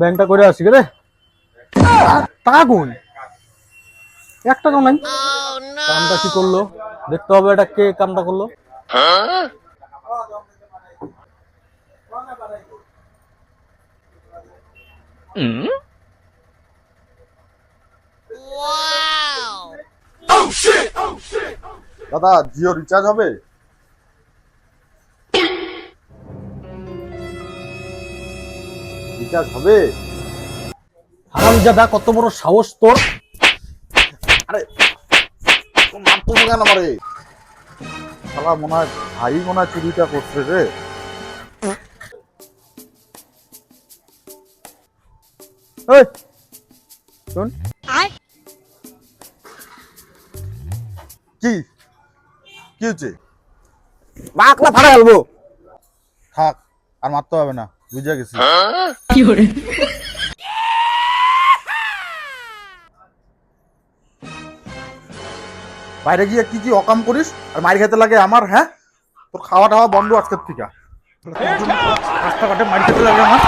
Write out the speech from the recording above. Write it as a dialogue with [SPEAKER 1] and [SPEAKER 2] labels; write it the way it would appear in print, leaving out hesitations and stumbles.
[SPEAKER 1] ব্যাংকটা করে আসি রে। টাকা কোন? 1 টাকাও নাই। কামটা কি করলো দেখতে হবে, এটা কে কামটা করলো।
[SPEAKER 2] দাদা জিও রিচার্জ হবে? রিচার্জ হবে?
[SPEAKER 1] হারামজাদা, কত বড় সাহস তোর!
[SPEAKER 2] আরে মারতো কেন আমারে? শালা মনে হয় ভাই মনে হয় চুরিটা করছে রে।
[SPEAKER 1] এই শোন,
[SPEAKER 2] কি কি হচ্ছে?
[SPEAKER 1] বাকলা ফাড়া ফেলবো।
[SPEAKER 2] থাক, আর মারতে হবে না, বুঝে গেছি। বাইরে গিয়ে কি কি অকাম করিস আর মার খেতে লাগে আমার? হ্যাঁ, তোর খাওয়া টাওয়া বন্ধ আজকের থেকে। রাস্তাঘাটে মার খেতে লাগে আমার।